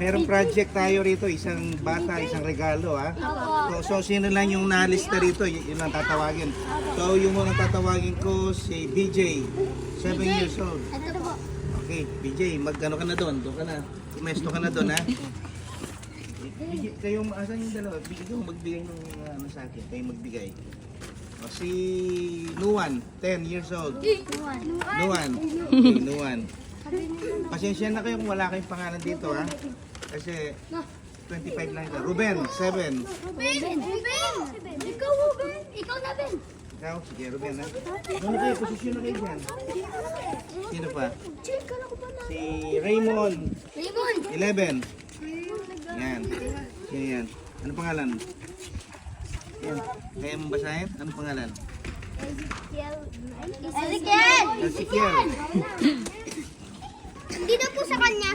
Merong project tayo rito, isang bata, isang regalo ha. So sino lang yung nalista rito, yun ang tatawagin. So yung mga tatawagin ko si BJ, 7 years old. Okay, BJ, mag-ano ka na doon ka na. Umesto ka na doon ha. Kayo, asan yung dalawa? Ikaw magbigay ng ano sa akin, kayo magbigay. O, si Nuan, 10 years old. Nuan. Okay, Nuan. Pasensya na kayo kung wala kayong pangalan dito ha. Kasi 25 lang ito. Ruben, 7. Ruben! Ikaw, Ruben! Ikaw na, Ben! Ikaw, sige Ruben ha. Ano kayo, posisyon na kayo dyan. Sino pa? Si Raymond, 11. Yan. Yan yan. Ano pangalan? Yan. Kaya mong basahin? Ano pangalan? Ezekiel! Ezekiel. Hindi na po sa kanya.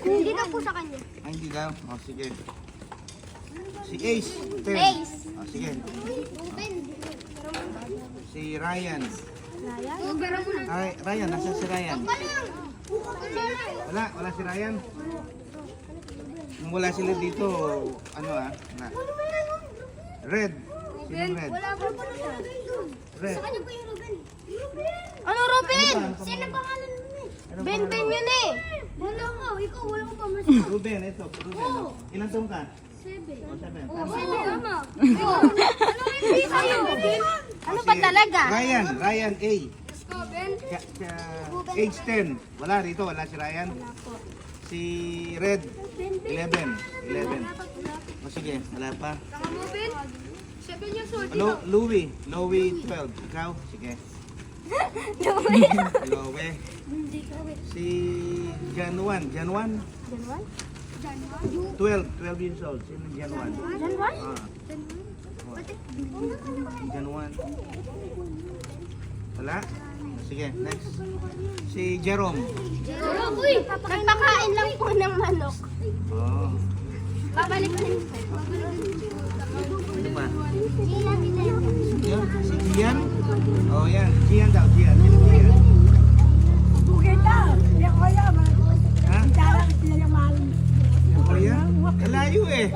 Hindi na po sa kanya. Ay, hindi daw. O, sige. Si Ace, 10. Ace. O, sige. Ruben. Si Ryan. Ryan? Ay, Ryan, nasa si Ryan? Wala si Ryan. Nung wala sila dito, ano ah, wala. Red. Sinong Red? Red. Ano, Ruben? Ano pa? Sino pangalan mo eh? Ano Ben pangalan? yun eh. Wala ka, ikaw wala ka pa masaya. Ruben, ito. Ruben. Ilan taong ka? 7. O, 7. Tama. Ano hindi sa'yo? Ano ba talaga? Ryan A. Ben? Age 10. Wala rito, wala si Ryan. Si Red, 11. O sige, wala pa. Saka mo, Ben? 7 years old. Louie, 12. Ikaw, sige. Louie. Si Januan. 12 years old. Sino Januan? Ah. Januan. Wala? Sige, next. Si Jerome. Uy, nagpakain lang po ng manok. Oh. Babalik na rin. Ano pa? Gian, Yan, si Gian? Oh, yan. Gian daw, Gian. Sino Gian? Ha? Oh, yan? Kalayo eh.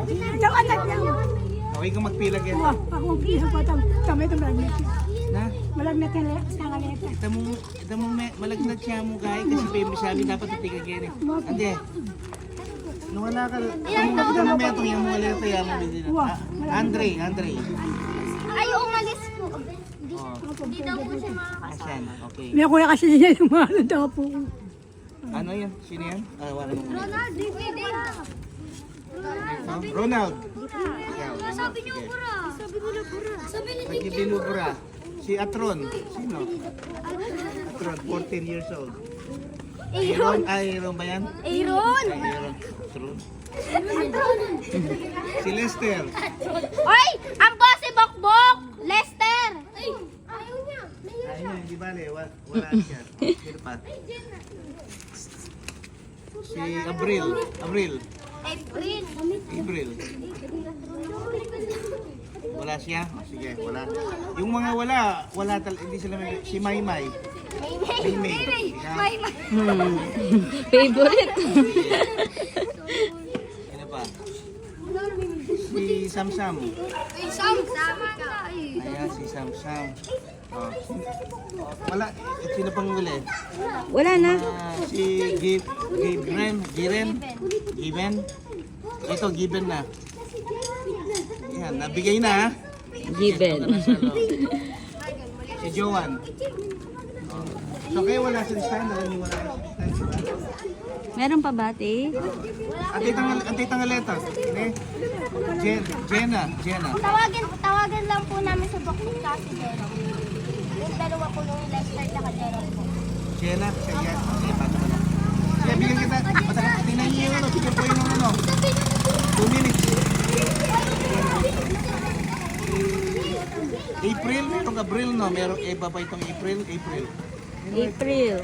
Okay ka magpilag yan. Na? Ito mo malagnat siya mo kahit kasi baby sabi dapat titigil yan eh. Ande. Nung wala ka, ito mo metong yung mga leto yan mo din. Andre. Ay, umalis po. Oh, Hindi daw po siya makakasama. asan? Okay. May kuya kasi niya yung mga ano daw po. Ano yan? Sino yan? Ah, wala mo. Ronald, DVD. Ronald. Ikaw. Sabi niyo, Sige. Bura. Sabi mo na, Bura. Sabi ni Nagibinubura. Si Atron. Sino? Atron, 14 years old. Aaron. Aaron ba yan? Aaron. Aaron. Atron. Si Lester. Oy, ang boss si Bokbok. Lester. Ay, ayaw niya. Ay, hindi bale. Wala siya. Sino pa? Si Abril. April. Wala siya? O, sige, wala. Yung mga wala talaga. Hindi sila may... Si Maymay. Maymay. Favorite. Ano pa? Si Samsam. Ay, sama ka. Ayan, si Samsam. Oh. Wala. Sino pang huli? Wala na. Si Given. Ito, Given na. Yan, nabigay na ha. Given. Ito na nasa loob. Si Joan. Oh. So kayo wala sa listahan, alam niyo wala sa listahan, diba? Meron pa ba, te? Antay tangaleta. Jenna. Tawagan lang po namin sa Bokbok kasi Jerome. Yung dalawa po nung Lester at Jerome po. Jenna, siya yan. Okay, paano na? Sige, bigyan kita. Tingnan niyo yung ano. Bigyan po yung ano. 2 minutes. April, itong Abril no. Meron iba pa itong April. April.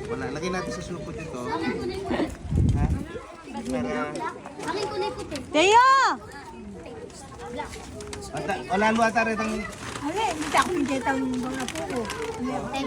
Wala, lagay natin sa supot ito. Ha? Para... Akin ko na yung puti. Teo! Wala luwata rin itong... Hindi ako pinitang mga po ko. Thank you.